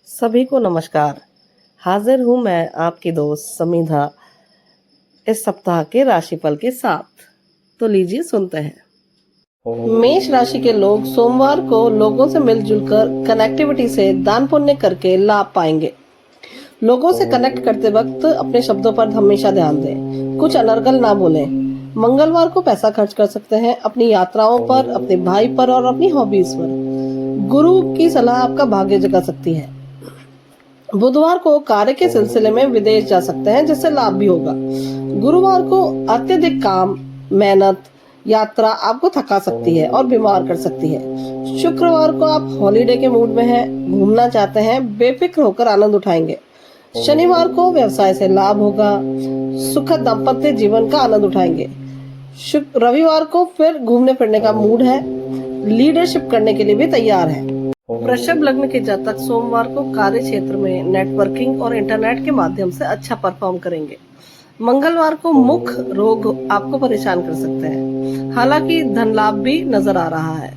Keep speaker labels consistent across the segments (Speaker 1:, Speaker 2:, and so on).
Speaker 1: सभी को नमस्कार। हाजिर हूँ मैं आपकी दोस्त समीधा इस सप्ताह के राशिफल के साथ। तो लीजिए सुनते हैं। मेष राशि के लोग सोमवार को लोगों से मिलजुल कर कनेक्टिविटी से दान पुण्य करके लाभ पाएंगे। लोगों से कनेक्ट करते वक्त अपने शब्दों पर हमेशा ध्यान दें, कुछ अनर्गल ना बोलें। मंगलवार को पैसा खर्च कर सकते हैं अपनी यात्राओं पर, अपने भाई पर और अपनी हॉबीज पर। गुरु की सलाह आपका भाग्य जगा सकती है। बुधवार को कार्य के सिलसिले में विदेश जा सकते हैं जिससे लाभ भी होगा। गुरुवार को अत्यधिक काम, मेहनत, यात्रा आपको थका सकती है और बीमार कर सकती है। शुक्रवार को आप हॉलीडे के मूड में हैं, घूमना चाहते हैं, बेफिक्र होकर आनंद उठाएंगे। शनिवार को व्यवसाय से लाभ होगा, सुखद दाम्पत्य जीवन का आनंद उठाएंगे। रविवार को फिर घूमने फिरने का मूड है, लीडरशिप करने के लिए भी तैयार है। वृषभ लग्न के जातक सोमवार को कार्य क्षेत्र में नेटवर्किंग और इंटरनेट के माध्यम से अच्छा परफॉर्म करेंगे। मंगलवार को मुख रोग आपको परेशान कर सकते हैं, हालांकि धन लाभ भी नजर आ रहा है।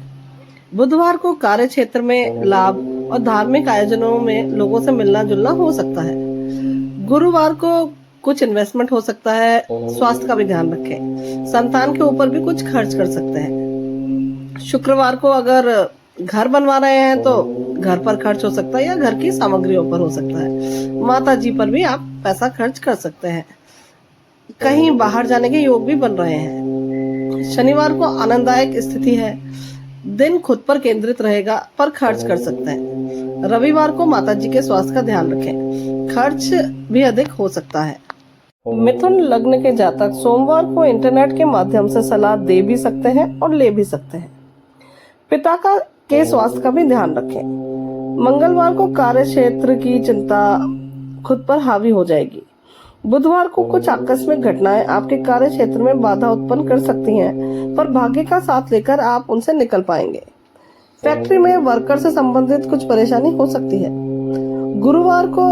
Speaker 1: बुधवार को कार्य क्षेत्र में लाभ और धार्मिक आयोजनों में लोगों से मिलना जुलना हो सकता है। गुरुवार को कुछ इन्वेस्टमेंट हो सकता है, स्वास्थ्य का भी ध्यान रखें। संतान के ऊपर भी कुछ खर्च कर सकते हैं। शुक्रवार को अगर घर बनवा रहे हैं तो घर पर खर्च हो सकता है या घर की सामग्रियों पर हो सकता है। माता जी पर भी आप पैसा खर्च कर सकते हैं। कहीं बाहर जाने के योग भी बन रहे हैं। शनिवार को आनंददायक स्थिति है, दिन खुद पर केंद्रित रहेगा पर खर्च कर सकते हैं। रविवार को माता जी के स्वास्थ्य का ध्यान रखें, खर्च भी अधिक हो सकता है। मिथुन लग्न के जातक सोमवार को इंटरनेट के माध्यम से सलाह दे भी सकते हैं और ले भी सकते हैं। पिता के स्वास्थ्य का भी ध्यान रखें। मंगलवार को कार्य क्षेत्र की चिंता खुद पर हावी हो जाएगी। बुधवार को कुछ आकस्मिक घटनाएं आपके कार्य क्षेत्र में बाधा उत्पन्न कर सकती हैं, पर भाग्य का साथ लेकर आप उनसे निकल पाएंगे। फैक्ट्री में वर्कर से संबंधित कुछ परेशानी हो सकती है। गुरुवार को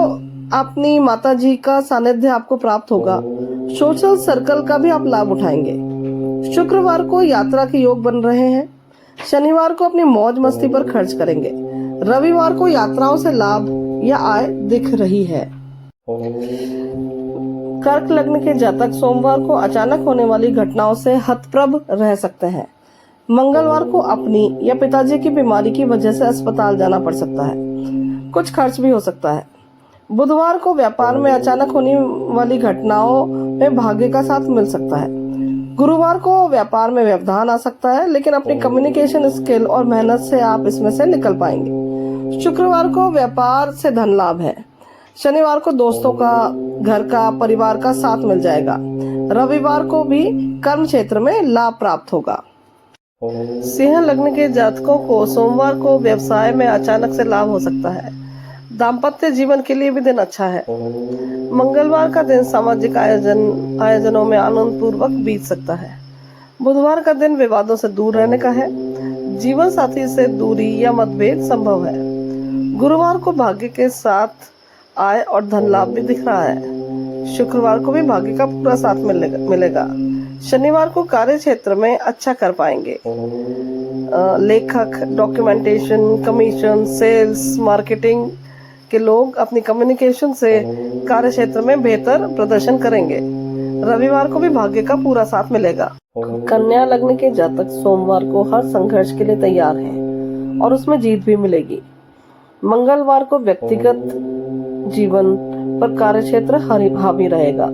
Speaker 1: अपनी माता जी का सानिध्य आपको प्राप्त होगा। सोशल सर्कल का भी आप लाभ उठाएंगे। शुक्रवार को यात्रा के योग बन रहे हैं। शनिवार को अपनी मौज मस्ती पर खर्च करेंगे। रविवार को यात्राओं से लाभ या आय दिख रही है। कर्क लग्न के जातक सोमवार को अचानक होने वाली घटनाओं से हतप्रभ रह सकते हैं। मंगलवार को अपनी या पिताजी की बीमारी की वजह से अस्पताल जाना पड़ सकता है, कुछ खर्च भी हो सकता है। बुधवार को व्यापार में अचानक होने वाली घटनाओं में भाग्य का साथ मिल सकता है। गुरुवार को व्यापार में व्यवधान आ सकता है, लेकिन अपनी कम्युनिकेशन स्किल और मेहनत से आप इसमें से निकल पाएंगे। शुक्रवार को व्यापार से धन लाभ है। शनिवार को दोस्तों का, घर का, परिवार का साथ मिल जाएगा। रविवार को भी कर्म क्षेत्र में लाभ प्राप्त होगा। सिंह लग्न के जातकों को सोमवार को व्यवसाय में अचानक से लाभ हो सकता है। दाम्पत्य जीवन के लिए भी दिन अच्छा है। मंगलवार का दिन सामाजिक आयोजनों में आनंद पूर्वक बीत सकता है। बुधवार का दिन विवादों से दूर रहने का है। जीवन साथी से दूरी या मतभेद संभव है। गुरुवार को भाग्य के साथ आय और धन लाभ भी दिख रहा है। शुक्रवार को भी भाग्य का पूरा साथ मिलेगा। शनिवार को कार्य क्षेत्र में अच्छा कर पाएंगे। लेखक, डॉक्यूमेंटेशन, कमीशन, सेल्स, मार्केटिंग के लोग अपनी कम्युनिकेशन से कार्य क्षेत्र में बेहतर प्रदर्शन करेंगे। रविवार को भी भाग्य का पूरा साथ मिलेगा। कन्या लग्न के जातक सोमवार को हर संघर्ष के लिए तैयार हैं और उसमें जीत भी मिलेगी। मंगलवार को व्यक्तिगत जीवन पर कार्य क्षेत्र हावी रहेगा।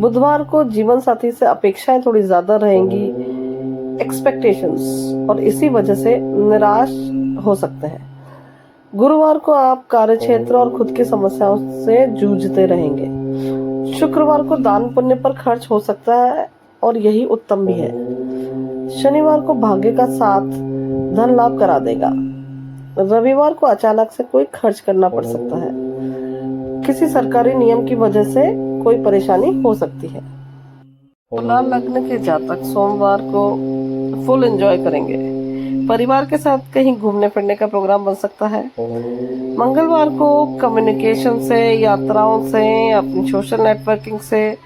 Speaker 1: बुधवार को जीवन साथी से अपेक्षाएं थोड़ी ज्यादा रहेंगी, एक्सपेक्टेशंस, और इसी वजह से निराश हो सकते हैं। गुरुवार को आप कार्य क्षेत्र और खुद की समस्याओं से जूझते रहेंगे। शुक्रवार को दान पुण्य पर खर्च हो सकता है और यही उत्तम भी है। शनिवार को भाग्य का साथ धन लाभ करा देगा। रविवार को अचानक से कोई खर्च करना पड़ सकता है। किसी सरकारी नियम की वजह से कोई परेशानी हो सकती है। तुला लग्न के जातक सोमवार को फुल एंजॉय करेंगे। परिवार के साथ कहीं घूमने फिरने का प्रोग्राम बन सकता है। मंगलवार को कम्युनिकेशन से, यात्राओं से, अपनी सोशल नेटवर्किंग से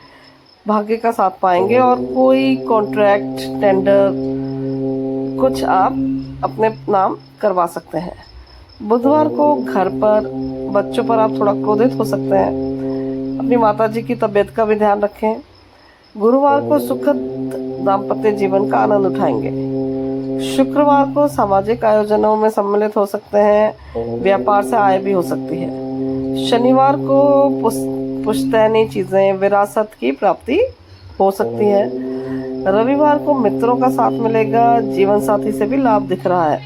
Speaker 1: भाग्य का साथ पाएंगे और कोई कॉन्ट्रैक्ट, टेंडर कुछ आप अपने नाम करवा सकते हैं। बुधवार को घर पर बच्चों पर आप थोड़ा क्रोधित हो सकते हैं। अपनी माताजी की तबीयत का भी ध्यान रखें। गुरुवार को सुखद दाम्पत्य जीवन का आनंद उठाएंगे। शुक्रवार को सामाजिक आयोजनों में सम्मिलित हो सकते हैं। व्यापार से आय भी हो सकती है। शनिवार को पुश्तैनी चीजें, विरासत की प्राप्ति हो सकती है। रविवार को मित्रों का साथ मिलेगा। जीवन साथी से भी लाभ दिख रहा है।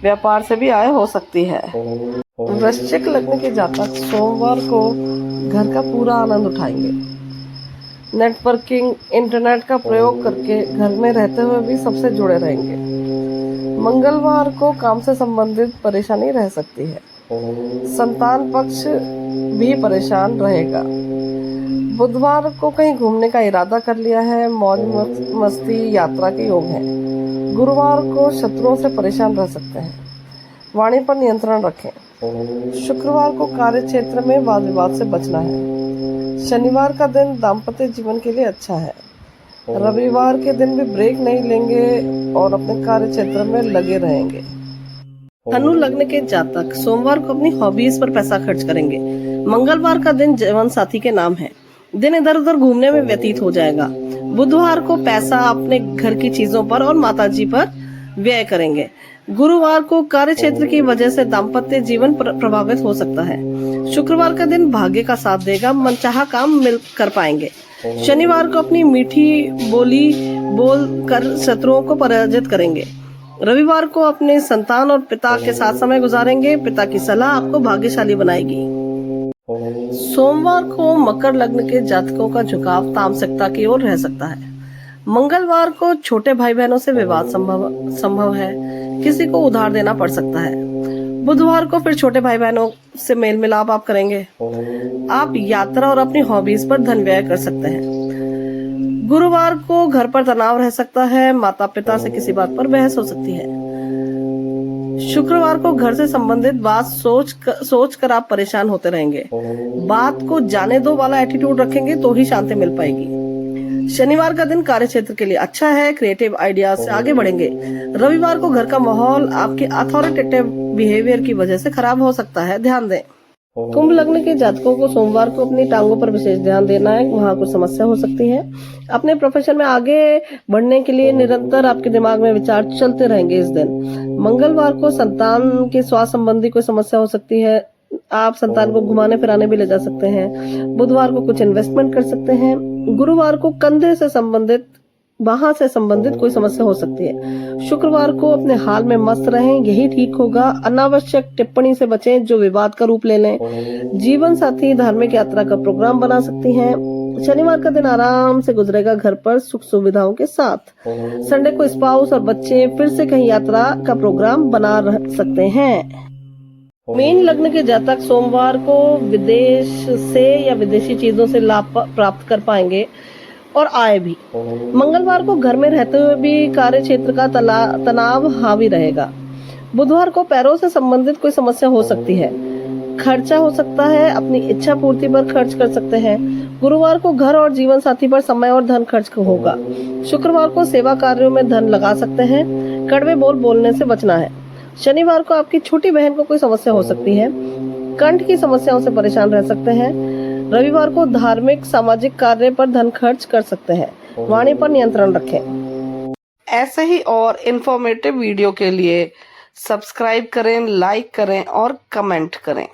Speaker 1: व्यापार से भी आय हो सकती है। वृश्चिक लग्न के जातक सोमवार को घर का पूरा आनंद उठाएंगे। नेटवर्किंग, इंटरनेट का प्रयोग करके घर में रहते हुए भी सबसे जुड़े रहेंगे। मंगलवार को काम से संबंधित परेशानी रह सकती है। संतान पक्ष भी परेशान रहेगा। बुधवार को कहीं घूमने का इरादा कर लिया है। मौज मस्ती, यात्रा के योग हैं। गुरुवार को शत्रुओं से परेशान रह सकते हैं। वाणी पर नियंत्रण रखें। शुक्रवार को कार्य क्षेत्र में वाद विवाद से बचना है। शनिवार का दिन दाम्पत्य जीवन के लिए अच्छा है। रविवार के दिन भी ब्रेक नहीं लेंगे और अपने कार्य क्षेत्र में लगे रहेंगे। धनु लग्न के जातक सोमवार को अपनी हॉबीज पर पैसा खर्च करेंगे। मंगलवार का दिन जीवन साथी के नाम है। दिन इधर उधर घूमने में व्यतीत हो जाएगा। बुधवार को पैसा अपने घर की चीजों पर और माताजी पर व्यय करेंगे। गुरुवार को कार्य क्षेत्र की वजह से दाम्पत्य जीवन प्रभावित हो सकता है। शुक्रवार का दिन भाग्य का साथ देगा। मनचाहा काम मिल कर पाएंगे। शनिवार को अपनी मीठी बोली बोल कर शत्रुओं को पराजित करेंगे। रविवार को अपने संतान और पिता के साथ समय गुजारेंगे। पिता की सलाह आपको भाग्यशाली बनाएगी। सोमवार को मकर लग्न के जातकों का झुकाव तामसिकता की ओर रह सकता है। मंगलवार को छोटे भाई बहनों से विवाद संभव है। किसी को उधार देना पड़ सकता है। बुधवार को फिर छोटे भाई बहनों से मेल मिलाप आप करेंगे। आप यात्रा और अपनी हॉबीज पर धन व्यय कर सकते हैं। गुरुवार को घर पर तनाव रह सकता है। माता पिता से किसी बात पर बहस हो सकती है। शुक्रवार को घर से संबंधित बात सोच कर आप परेशान होते रहेंगे। बात को जाने दो वाला एटीट्यूड रखेंगे तो ही शांति मिल पाएगी। शनिवार का दिन कार्य क्षेत्र के लिए अच्छा है। क्रिएटिव आइडियाज से आगे बढ़ेंगे। रविवार को घर का माहौल आपके अथॉरिटेटिव बिहेवियर की वजह से खराब हो सकता है, ध्यान दें। कुंभ लग्न के जातकों को सोमवार को अपनी टांगों पर विशेष ध्यान देना है। वहाँ कुछ समस्या हो सकती है। अपने प्रोफेशन में आगे बढ़ने के लिए निरंतर आपके दिमाग में विचार चलते रहेंगे इस दिन। मंगलवार को संतान के स्वास्थ्य संबंधी कोई समस्या हो सकती है। आप संतान को घुमाने फिराने भी ले जा सकते हैं। बुधवार को कुछ इन्वेस्टमेंट कर सकते हैं। गुरुवार को कंधे से संबंधित, वहां से संबंधित कोई समस्या हो सकती है। शुक्रवार को अपने हाल में मस्त रहें, यही ठीक होगा। अनावश्यक टिप्पणी से बचें जो विवाद का रूप ले लें। जीवन साथी धार्मिक यात्रा का प्रोग्राम बना सकती हैं। शनिवार का दिन आराम से गुजरेगा घर पर सुख सुविधाओं के साथ। संडे को स्पाउस और बच्चे फिर से कहीं यात्रा का प्रोग्राम बना सकते हैं। मीन लग्न के जातक सोमवार को विदेश से या विदेशी चीजों से लाभ प्राप्त कर पाएंगे और आय भी। मंगलवार को घर में रहते हुए भी कार्य क्षेत्र का तनाव हावी रहेगा। बुधवार को पैरों से संबंधित कोई समस्या हो सकती है। खर्चा हो सकता है। अपनी इच्छा पूर्ति पर खर्च कर सकते हैं। गुरुवार को घर और जीवन साथी पर समय और धन खर्च होगा। शुक्रवार को सेवा कार्यों में धन लगा सकते हैं। कड़वे बोल बोलने से बचना है। शनिवार को आपकी छोटी बहन को कोई समस्या हो सकती है। कंठ की समस्याओं से परेशान रह सकते हैं। रविवार को धार्मिक सामाजिक कार्य पर धन खर्च कर सकते हैं। वाणी पर नियंत्रण रखें। ऐसे ही और इन्फॉर्मेटिव वीडियो के लिए सब्सक्राइब करें, लाइक करें और कमेंट करें।